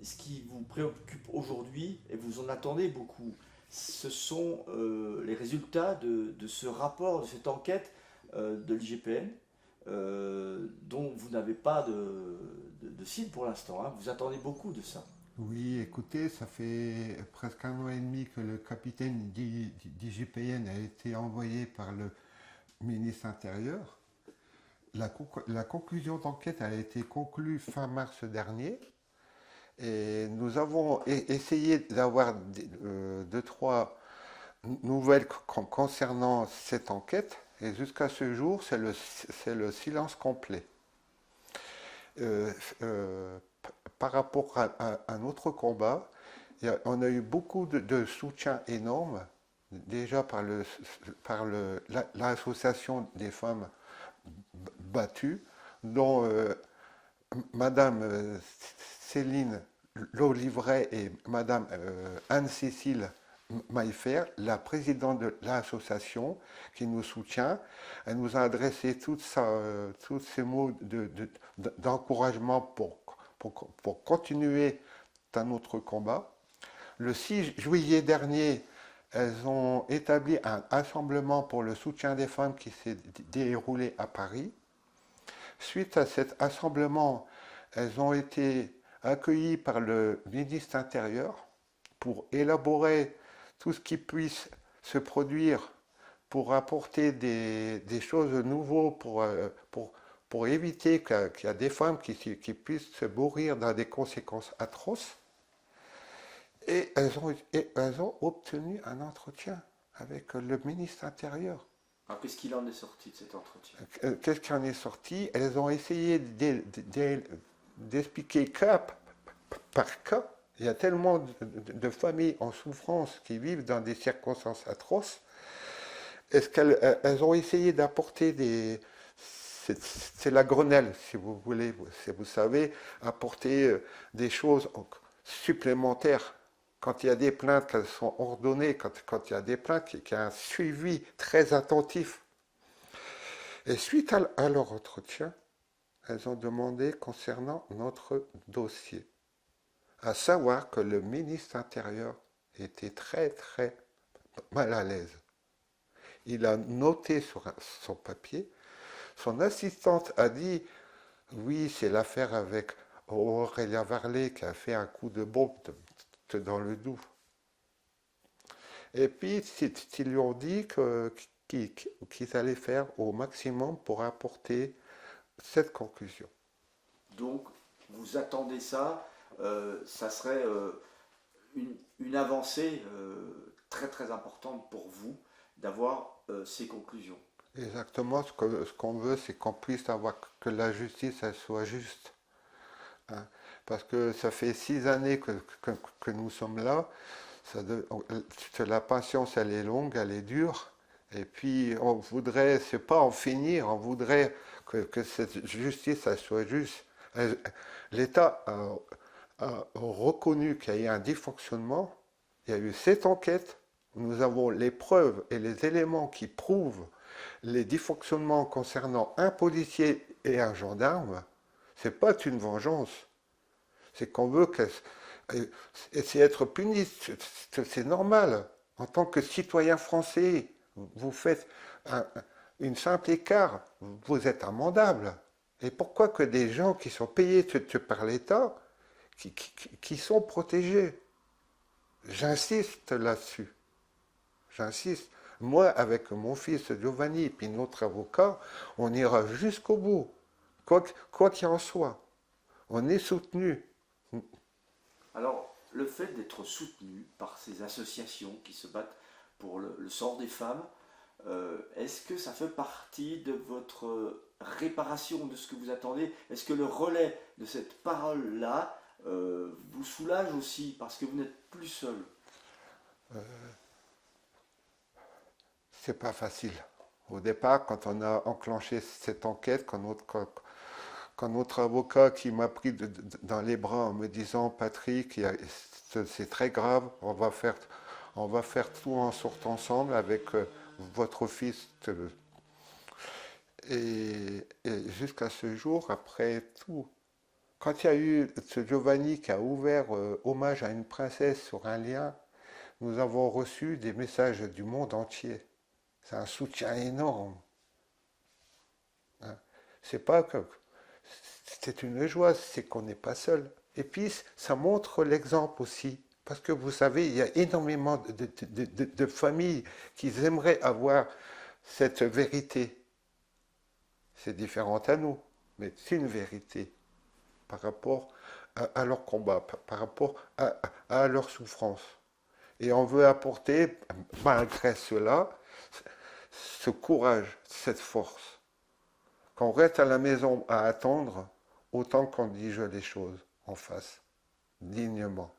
ce qui vous préoccupe aujourd'hui, et vous en attendez beaucoup, ce sont les résultats de ce rapport, de cette enquête de l'IGPN, dont vous n'avez pas de cible pour l'instant, hein. Vous attendez beaucoup de ça. Oui, écoutez, ça fait presque 1 an et demi que le capitaine d'IGPN a été envoyé par le ministre intérieur. La conclusion d'enquête a été conclue fin mars dernier et nous avons essayé d'avoir deux, trois nouvelles concernant cette enquête et jusqu'à ce jour, c'est le silence complet. Euh, euh, Par rapport à notre combat, on a eu beaucoup de soutien énorme, déjà l'association des femmes battues, dont Madame Céline Laulivret et Madame Anne-Cécile Maillefer, la présidente de l'association qui nous soutient. Elle nous a adressé tous ces mots d'encouragement pour continuer dans notre combat. Le 6 juillet dernier, elles ont établi un rassemblement pour le soutien des femmes qui s'est déroulé à Paris. Suite à cet rassemblement, elles ont été accueillies par le ministre intérieur pour élaborer tout ce qui puisse se produire pour apporter des choses nouvelles pour éviter qu'il y a des femmes qui puissent se mourir dans des conséquences atroces. Et elles ont obtenu un entretien avec le ministre intérieur. Alors, qu'est-ce qu'il en est sorti de cet entretien? Qu'est-ce qui en est sorti? Elles ont essayé d'expliquer cas par cas. Il y a tellement de familles en souffrance qui vivent dans des circonstances atroces. Est-ce qu'elles ont essayé d'apporter des... C'est la Grenelle, si vous voulez, si vous savez, apporter des choses supplémentaires. Quand il y a des plaintes qu'elles sont ordonnées, quand il y a des plaintes, qu'il y a un suivi très attentif. Et suite à leur entretien, elles ont demandé concernant notre dossier, à savoir que le ministre intérieur était très très mal à l'aise. Il a noté sur son papier, son assistante a dit oui, c'est l'affaire avec Aurélia Varlet qui a fait un coup de bombe dans le Doubs. Et puis, ils lui ont dit qu'ils allaient faire au maximum pour apporter cette conclusion. Donc, vous attendez ça, ça serait une avancée très très importante pour vous d'avoir ces conclusions. Exactement, ce qu'on veut, c'est qu'on puisse avoir que la justice, elle soit juste. Hein. Parce que ça fait 6 années que nous sommes là. La patience, elle est longue, elle est dure. Et puis, on voudrait, c'est pas en finir, on voudrait que cette justice, elle soit juste. L'État a reconnu qu'il y a eu un dysfonctionnement. Il y a eu cette enquête. Nous avons les preuves et les éléments qui prouvent les dysfonctionnements concernant un policier et un gendarme. C'est pas une vengeance. C'est qu'on veut c'est être puni. C'est normal. En tant que citoyen français, vous faites une simple écart, vous êtes amendable. Et pourquoi que des gens qui sont payés par l'État, qui sont protégés? J'insiste là-dessus. J'insiste. Moi, avec mon fils Giovanni et puis notre avocat, on ira jusqu'au bout. Quoi qu'il en soit. On est soutenu. Alors, le fait d'être soutenu par ces associations qui se battent pour le sort des femmes, est-ce que ça fait partie de votre réparation, de ce que vous attendez? Est-ce que le relais de cette parole-là vous soulage aussi parce que vous n'êtes plus seul? C'est pas facile. Au départ, quand on a enclenché cette enquête, quand notre avocat qui m'a pris dans les bras en me disant Patrick, c'est très grave, on va faire tout en sorte ensemble avec votre fils. Et jusqu'à ce jour, après tout, Quand il y a eu ce Giovanni qui a ouvert hommage à une princesse sur un lien, nous avons reçu des messages du monde entier. C'est un soutien énorme. Hein. C'est pas que c'est une joie, c'est qu'on n'est pas seul. Et puis ça montre l'exemple aussi. Parce que vous savez, il y a énormément de familles qui aimeraient avoir cette vérité. C'est différent à nous, mais c'est une vérité par rapport à leur combat, par rapport à leur souffrance. Et on veut apporter, malgré cela, ce courage, cette force. Qu'on reste à la maison à attendre, autant qu'on dise les choses en face, dignement.